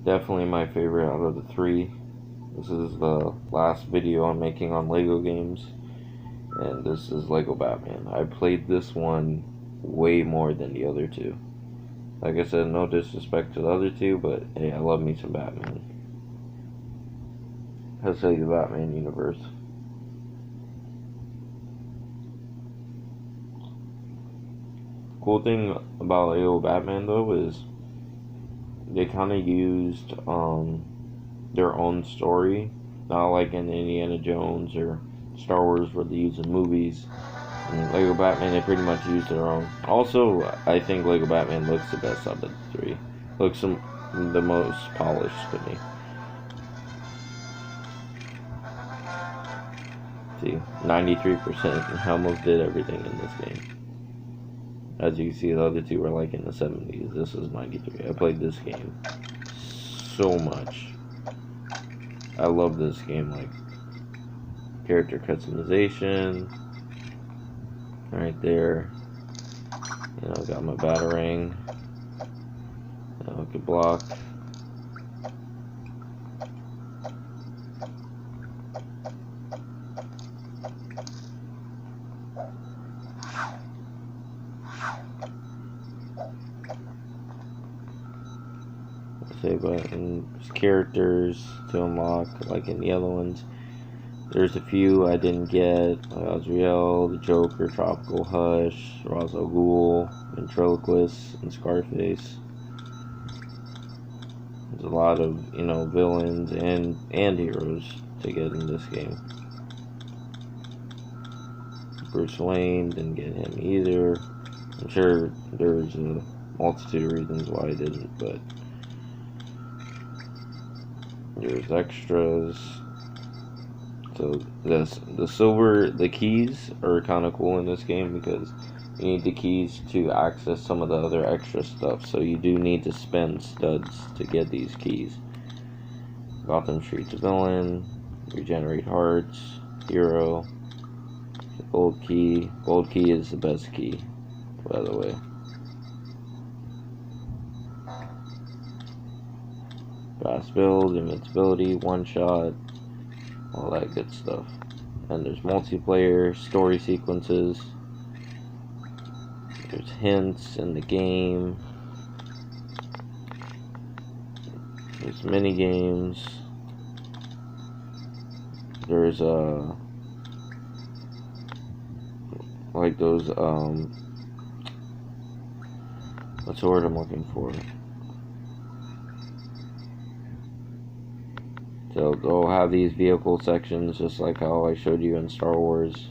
Definitely my favorite out of the three. This is the last video I'm making on Lego games, and this is Lego Batman. I played this one way more than the other two. Like I said, no disrespect to the other two, but hey, I love me some Batman. Let's say the Batman universe. Cool thing about Lego Batman though is they kind of used their own story, not like in Indiana Jones or Star Wars where they use in movies. In Lego Batman, they pretty much used their own. Also, I think Lego Batman looks the best out of the three. Looks the most polished to me. See, 93%. I almost did everything in this game. As you can see, the other two were like in the 70s. This is 93. I played this game so much. I love this game, like character customization. Right there. You know, got my batarang. I could block. Say buttons, characters to unlock, like in the other ones. There's a few I didn't get. Azrael, the Joker, Tropical Hush, Ra's al Ghul, Ventriloquist, and Scarface. There's a lot of, you know, villains and heroes to get in this game. Bruce Wayne, didn't get him either. I'm sure there's a multitude of reasons why I didn't, but there's extras. So the keys are kind of cool in this game because you need the keys to access some of the other extra stuff. So you do need to spend studs to get these keys. Gotham Street's a villain. Regenerate hearts. Hero. Gold key. Gold key is the best key, by the way. Fast build, invincibility, one shot, all that good stuff. And there's multiplayer, story sequences, there's hints in the game, there's mini games, there's like those what's the word I'm looking for? So they'll have these vehicle sections just like how I showed you in Star Wars.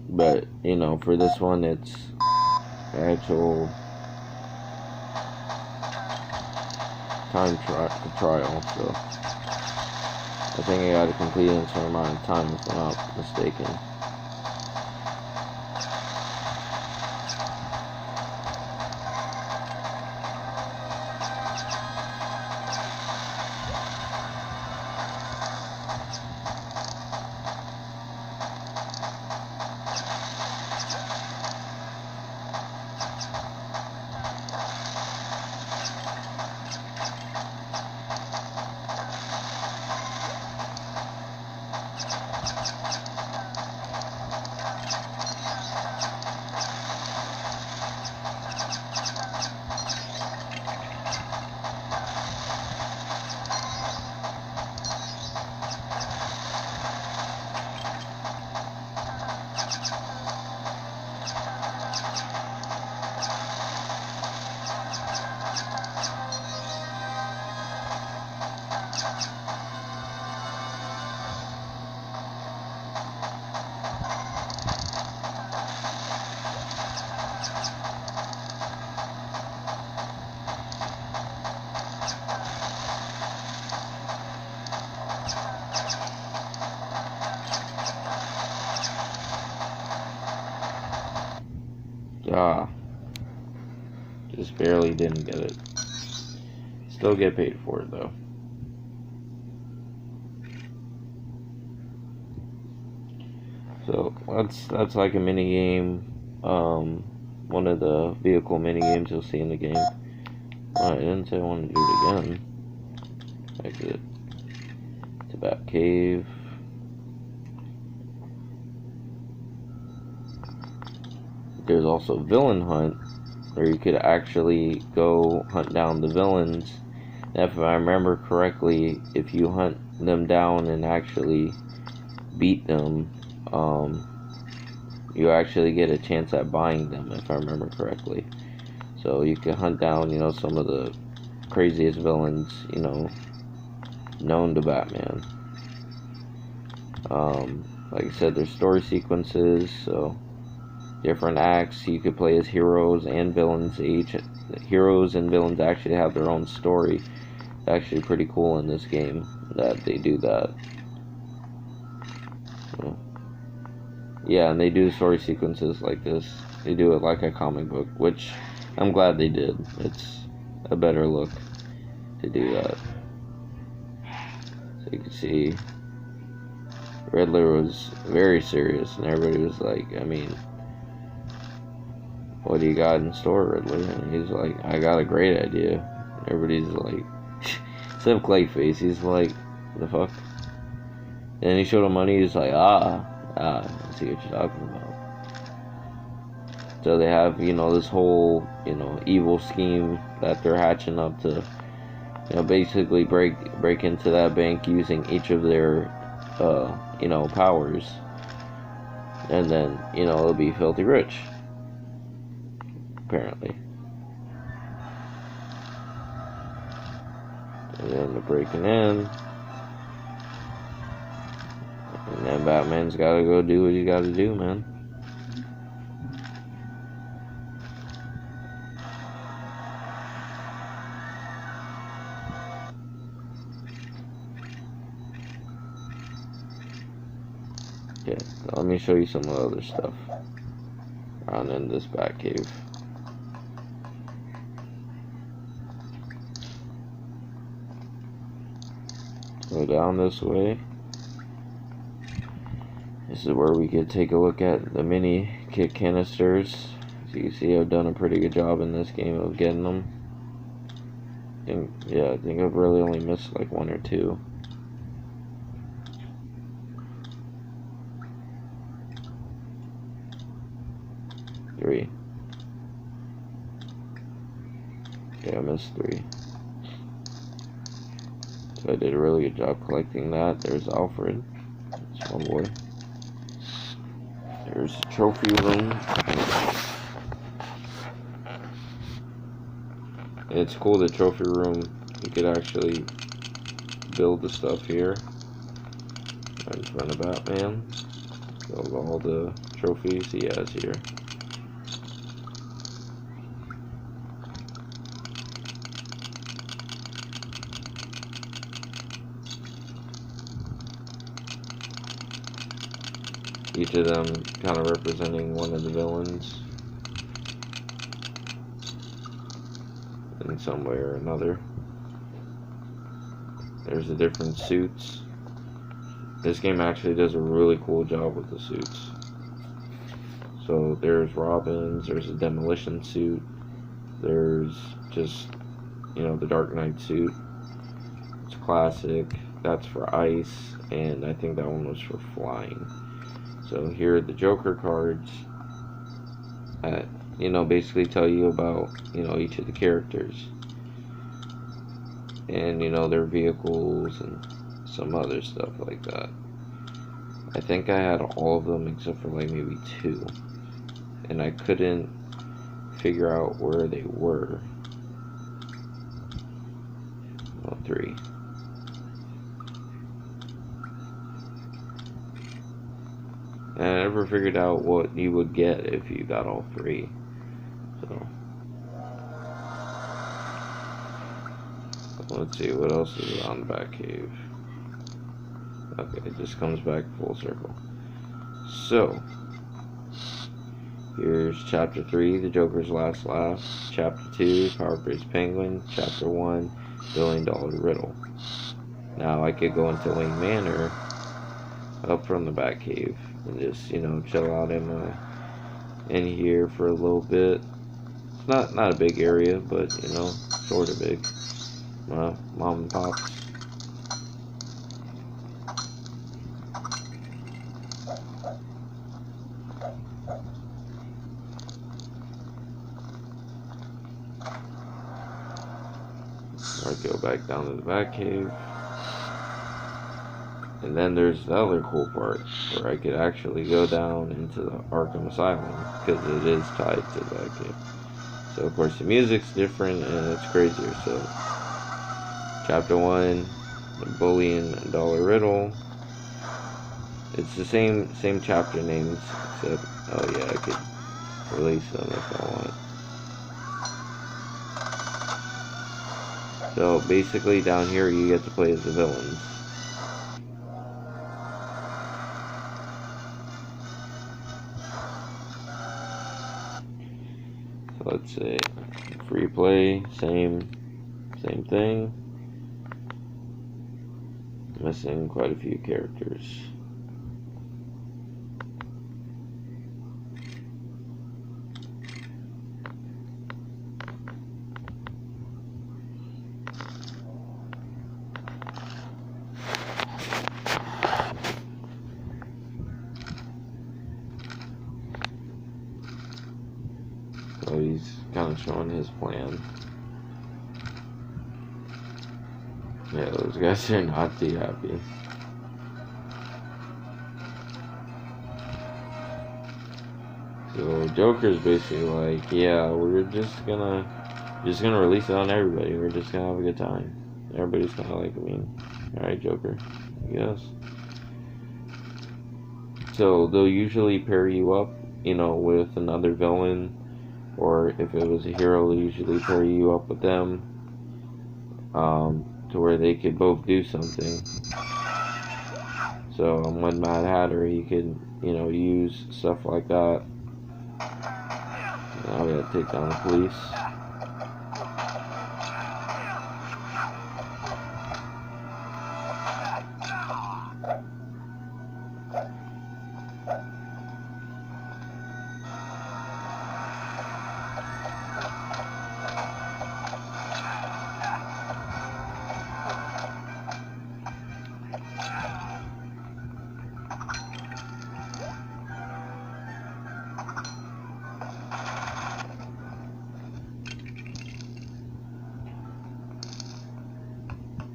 But, you know, for this one it's actual time trial. So I think I got to complete it in a certain amount of time if I'm not mistaken. Just barely didn't get it. Still get paid for it though. So that's like a mini game. One of the vehicle mini games you'll see in the game. Oh, I didn't say I want to do it again. Exit to Bat Cave. There's also Villain Hunt, where you could actually go hunt down the villains. And if I remember correctly, if you hunt them down and actually beat them, you actually get a chance at buying them, if I remember correctly. So you can hunt down, some of the craziest villains, known to Batman. Like I said, there's story sequences, so different acts. You could play as heroes and villains. Each heroes and villains actually have their own story. It's actually pretty cool in this game that they do that. So, yeah, and they do story sequences like this. They do it like a comic book, which I'm glad they did. It's a better look to do that. So you can see Riddler was very serious, and everybody was like, what do you got in store, Riddler? And he's like, I got a great idea. And everybody's like, except Clayface, he's like, the fuck? And he showed him money, he's like, I see what you're talking about. So they have, this whole, evil scheme that they're hatching up to, basically break into that bank using each of their, powers. And then, it'll be filthy rich. Apparently. And then they're breaking in. And then Batman's gotta go do what he gotta do, man. Okay, so let me show you some of the other stuff around in this Batcave. Go down this way. This is where we could take a look at the mini kit canisters. As you can see, I've done a pretty good job in this game of getting them. I think I've really only missed like one or two. Three. Okay, I missed three. So I did a really good job collecting that. There's Alfred. That's one boy. There's a trophy room. It's cool, the trophy room, you could actually build the stuff here right in front of Batman. Build all the trophies he has here. Each of them kind of representing one of the villains in some way or another. There's the different suits. This game actually does a really cool job with the suits. So there's Robin's, there's a demolition suit, there's just, the Dark Knight suit. It's classic. That's for ice, and I think that one was for flying. So here are the Joker cards that, basically tell you about, each of the characters. And, their vehicles and some other stuff like that. I think I had all of them except for like maybe two. And I couldn't figure out where they were. Well, three. And I never figured out what you would get if you got all three. So let's see, what else is on the Batcave? Okay, it just comes back full circle. So here's Chapter 3, The Joker's Last Laugh. Chapter 2, Power Crazed Penguin. Chapter 1, $1 Billion Riddle. Now I could go into Wayne Manor up from the Batcave and just, chill out in here for a little bit. It's not a big area, but, sort of big. Mom and pops. I'd go back down to the Batcave. And then there's the other cool part where I could actually go down into the Arkham Asylum because it is tied to the Batcave. So of course the music's different and it's crazier. So Chapter 1, the Bully and Dollar Riddle. It's the same chapter names, except oh yeah, I could release them if I want. So basically down here you get to play as the villains. So let's say free play, same thing. Missing quite a few characters. So he's kind of showing his plan. Yeah, those guys are not too happy. So Joker's basically like, yeah, we're just gonna release it on everybody. We're just gonna have a good time. Everybody's kind of like, I mean, alright, Joker, I guess. So they'll usually pair you up, with another villain, or if it was a hero, they'll usually pair you up with them, to where they could both do something. So when Mad Hatter, he could, use stuff like that. Now we gotta take down the police.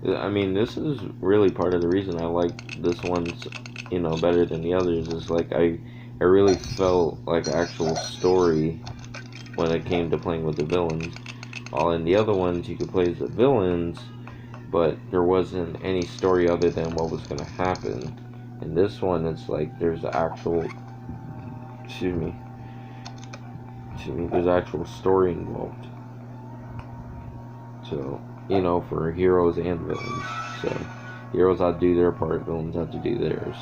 I mean, this is really part of the reason I like this one's, better than the others. Is like I really felt like actual story when it came to playing with the villains. While in the other ones, you could play as the villains, but there wasn't any story other than what was going to happen. In this one, it's like there's actual, there's actual story involved. So, for heroes and villains. So, heroes have to do their part, villains have to do theirs.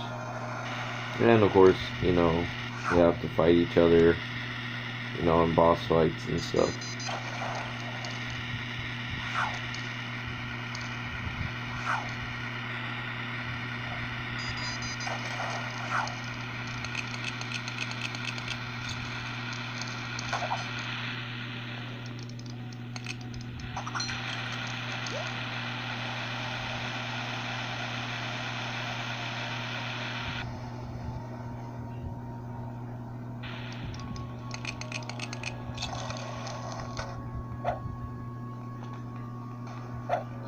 And of course, they have to fight each other, in boss fights and stuff.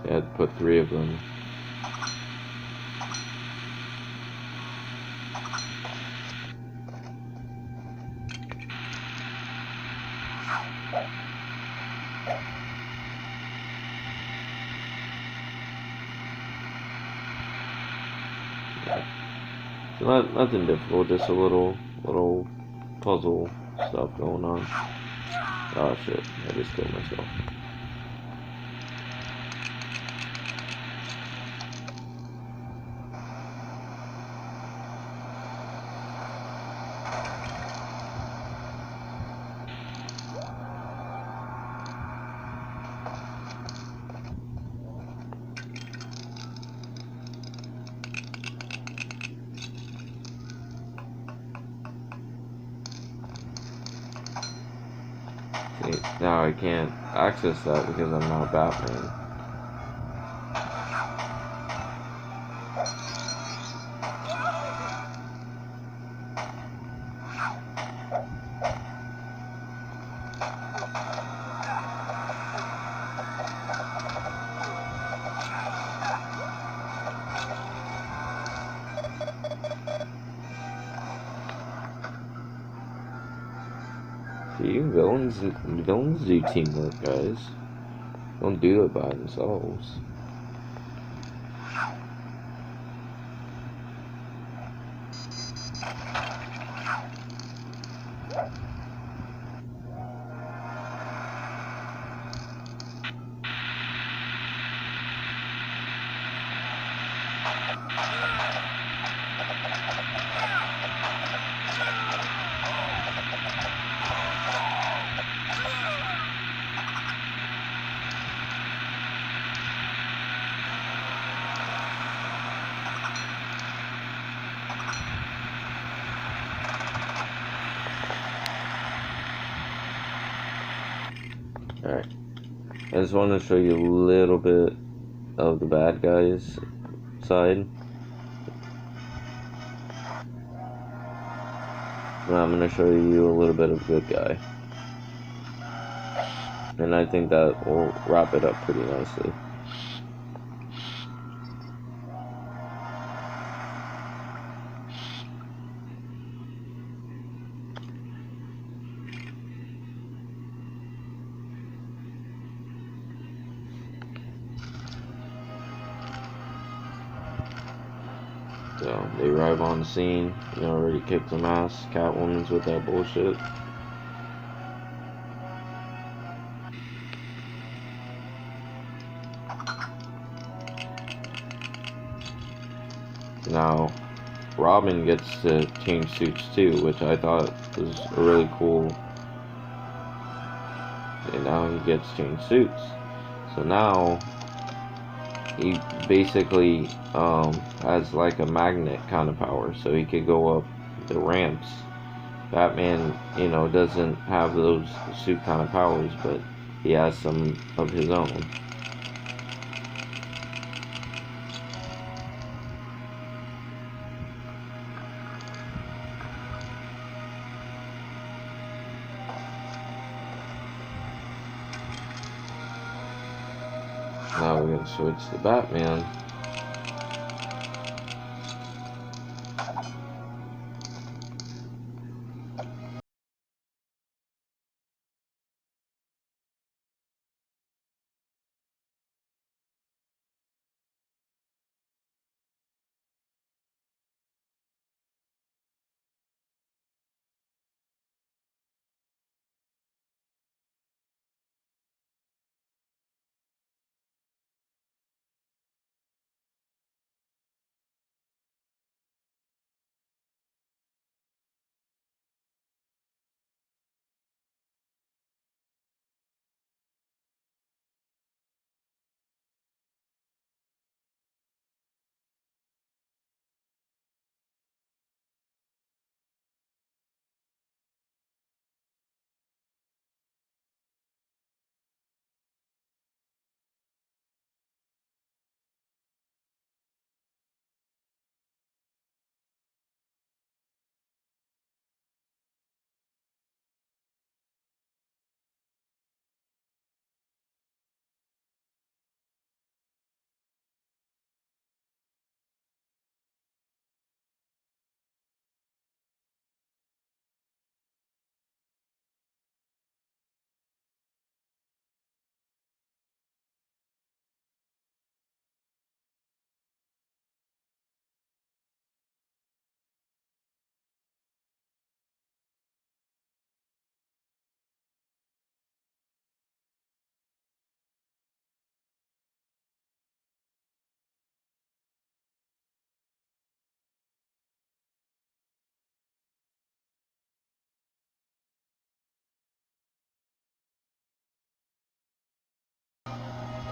I had to put 3 of them. So nothing difficult, just a little puzzle stuff going on. Oh shit, I just killed myself. See, now I can't access that because I'm not Batman. See, villains do teamwork, guys. Don't do it by themselves. Alright. I just want to show you a little bit of the bad guys' side. And I'm going to show you a little bit of good guy. And I think that will wrap it up pretty nicely. So they arrive on the scene. You already kicked some ass. Catwoman's with that bullshit. Now, Robin gets to change suits too, which I thought was a really cool. And now he gets to change suits. So now he basically has like a magnet kind of power, so he could go up the ramps. Batman, doesn't have those suit kind of powers, but he has some of his own. Now we're going to switch to Batman.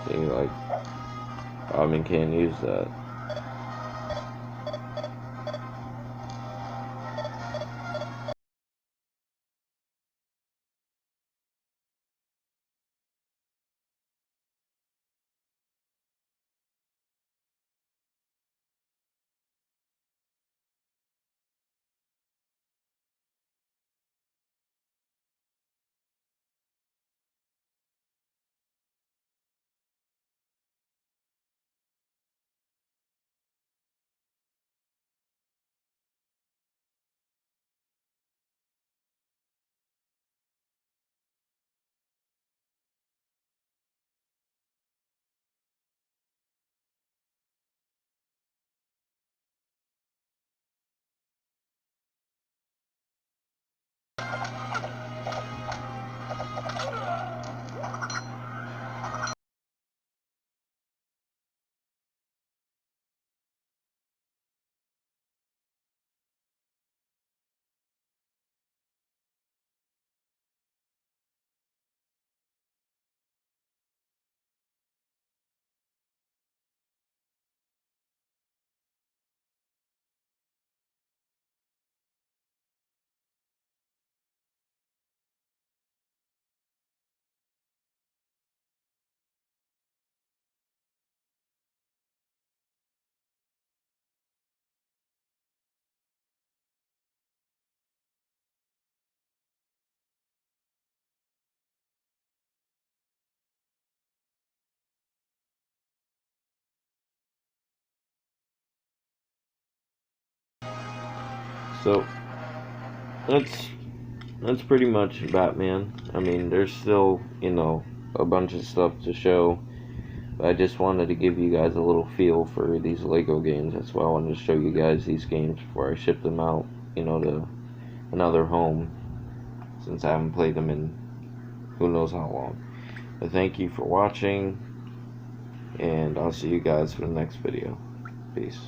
See, like, Robin can't use that. So that's pretty much Batman. I mean, there's still, a bunch of stuff to show. But I just wanted to give you guys a little feel for these Lego games. That's why I wanted to show you guys these games before I ship them out, to another home, since I haven't played them in who knows how long. But thank you for watching, and I'll see you guys for the next video. Peace.